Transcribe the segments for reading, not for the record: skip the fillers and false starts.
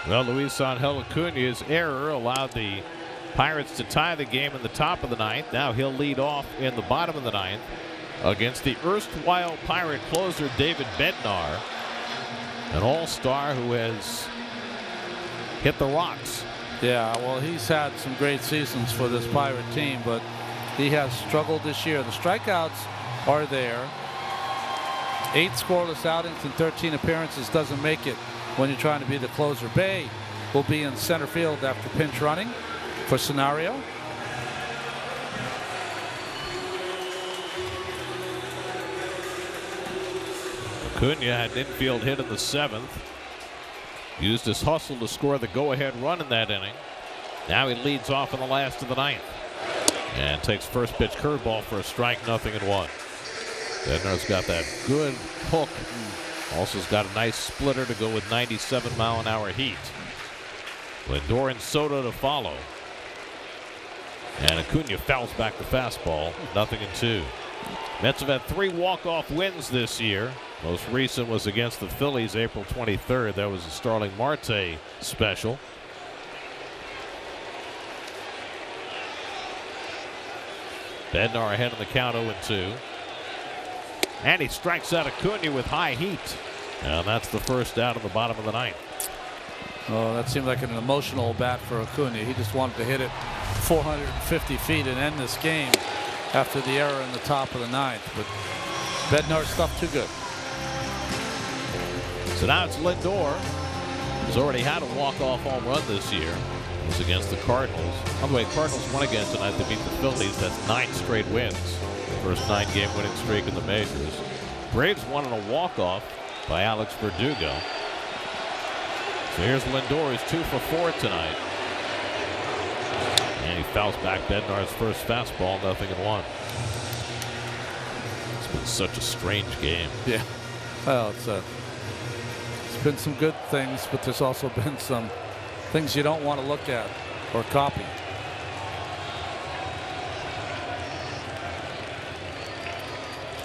Well, Luis Angel Acuña's error allowed the Pirates to tie the game in the top of the ninth. Now he'll lead off in the bottom of the ninth against the erstwhile Pirate closer David Bednar, an all-star who has hit the rocks. Yeah, well, he's had some great seasons for this Pirate team, but he has struggled this year. The strikeouts are there. 8 scoreless outings and 13 appearances doesn't make it when you're trying to be the closer. Bay will be in center field after pinch running for scenario. Acuña had an infield hit in the 7th. Used his hustle to score the go-ahead run in that inning. Now he leads off in the last of the 9th. And takes first pitch curveball for a strike, 0-1. Bednar's got that good hook. Also has got a nice splitter to go with 97-mile-an-hour heat. Lindor and Soto to follow. And Acuña fouls back the fastball, 0-2. Mets have had 3 walk-off wins this year. Most recent was against the Phillies April 23rd. That was a Starling Marte special. Bednar ahead in the count, 0-2. And he strikes out Acuña with high heat. And that's the first out of the bottom of the 9th. Oh, that seemed like an emotional bat for Acuña. He just wanted to hit it 450 feet and end this game after the error in the top of the 9th. But Bednar stuff too good. So now it's Lindor, who's already had a walk-off home run this year. It was against the Cardinals. By the way, Cardinals won again tonight to beat the Phillies. That's 9 straight wins. First 9-game winning streak in the majors. Braves won on a walk-off by Alex Verdugo. So here's Lindor, who's 2 for 4 tonight. And he fouls back Bednar's first fastball, 0-1. It's been such a strange game. Yeah. Well, it's been some good things, but there's also been some things you don't want to look at or copy.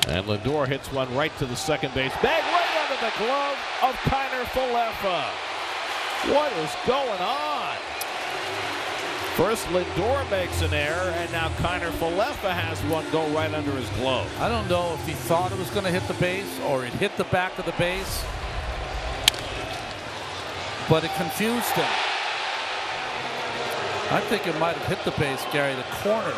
And Lindor hits one right to the second base bag, right under the glove of Kiner Falefa. What is going on? First Lindor makes an error, and now Kiner Falefa has one go right under his glove. I don't know if he thought it was going to hit the base or it hit the back of the base, but it confused him. I think it might have hit the base, Gary, the corner.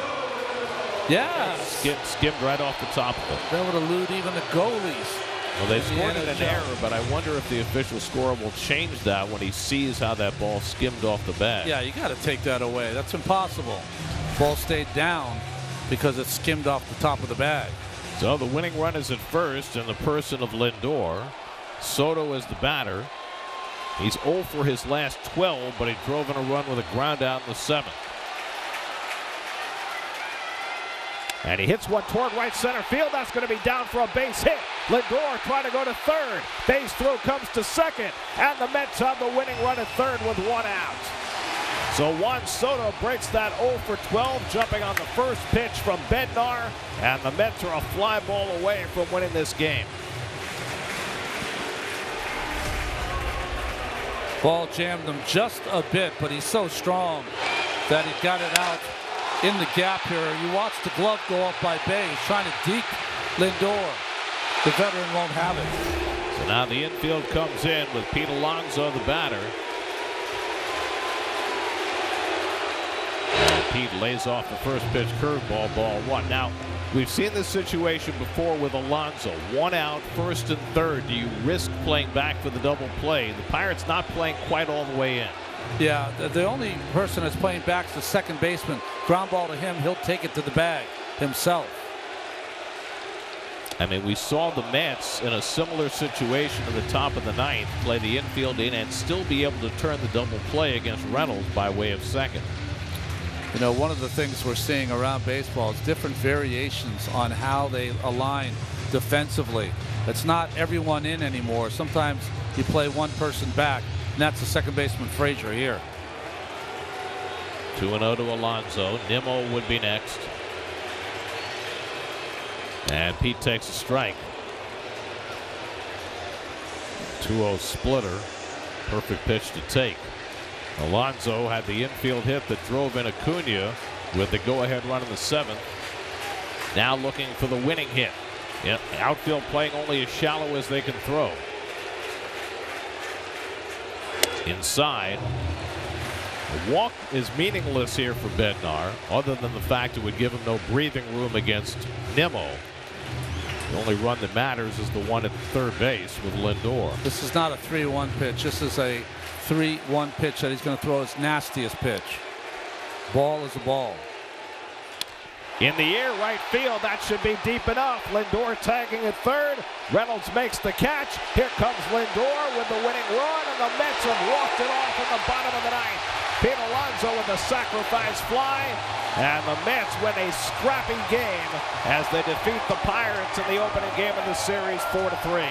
Yeah. Skimmed right off the top of it. That would elude even the goalies. Well, they scored it an error, but I wonder if the official scorer will change that when he sees how that ball skimmed off the bag. Yeah, you got to take that away. That's impossible. Ball stayed down because it skimmed off the top of the bag. So the winning run is at first in the person of Lindor. Soto is the batter. He's 0 for his last 12, but he drove in a run with a ground out in the 7th. And he hits one toward right center field. That's going to be down for a base hit. Lindor trying to go to third. Base throw comes to second. And the Mets have the winning run at third with 1 out. So Juan Soto breaks that 0 for 12, jumping on the first pitch from Bednar. And the Mets are a fly ball away from winning this game. Ball jammed him just a bit, but he's so strong that he got it out in the gap here. You watch the glove go up by Bay. He's trying to deke Lindor. The veteran won't have it. So now the infield comes in with Pete Alonso, the batter. And Pete lays off the first pitch curveball, ball 1. Now, we've seen this situation before with Alonso. 1 out, first and third. Do you risk playing back for the double play? The Pirates not playing quite all the way in. Yeah, the only person that's playing back is the second baseman. Ground ball to him, he'll take it to the bag himself. I mean, we saw the Mets in a similar situation at the top of the 9th play the infield in and still be able to turn the double play against Reynolds by way of second. You know, one of the things we're seeing around baseball is different variations on how they align defensively. It's not everyone in anymore. Sometimes you play one person back, and that's the second baseman Frazier here. 2-0 to Alonso. Nimmo would be next. And Pete takes a strike. 2-0 splitter. Perfect pitch to take. Alonso had the infield hit that drove in Acuña with the go-ahead run in the 7th. Now looking for the winning hit. Yep, outfield playing only as shallow as they can throw. Inside. The walk is meaningless here for Bednar, other than the fact it would give him no breathing room against Nimmo. The only run that matters is the one at third base with Lindor. This is not a 3-1 pitch. This is a 3-1 pitch that he's going to throw his nastiest pitch. Ball is a ball. In the air, right field. That should be deep enough. Lindor tagging at third. Reynolds makes the catch. Here comes Lindor with the winning run, and the Mets have walked it off in the bottom of the 9th. Pete Alonso with the sacrifice fly, and the Mets win a scrappy game as they defeat the Pirates in the opening game of the series 4-3.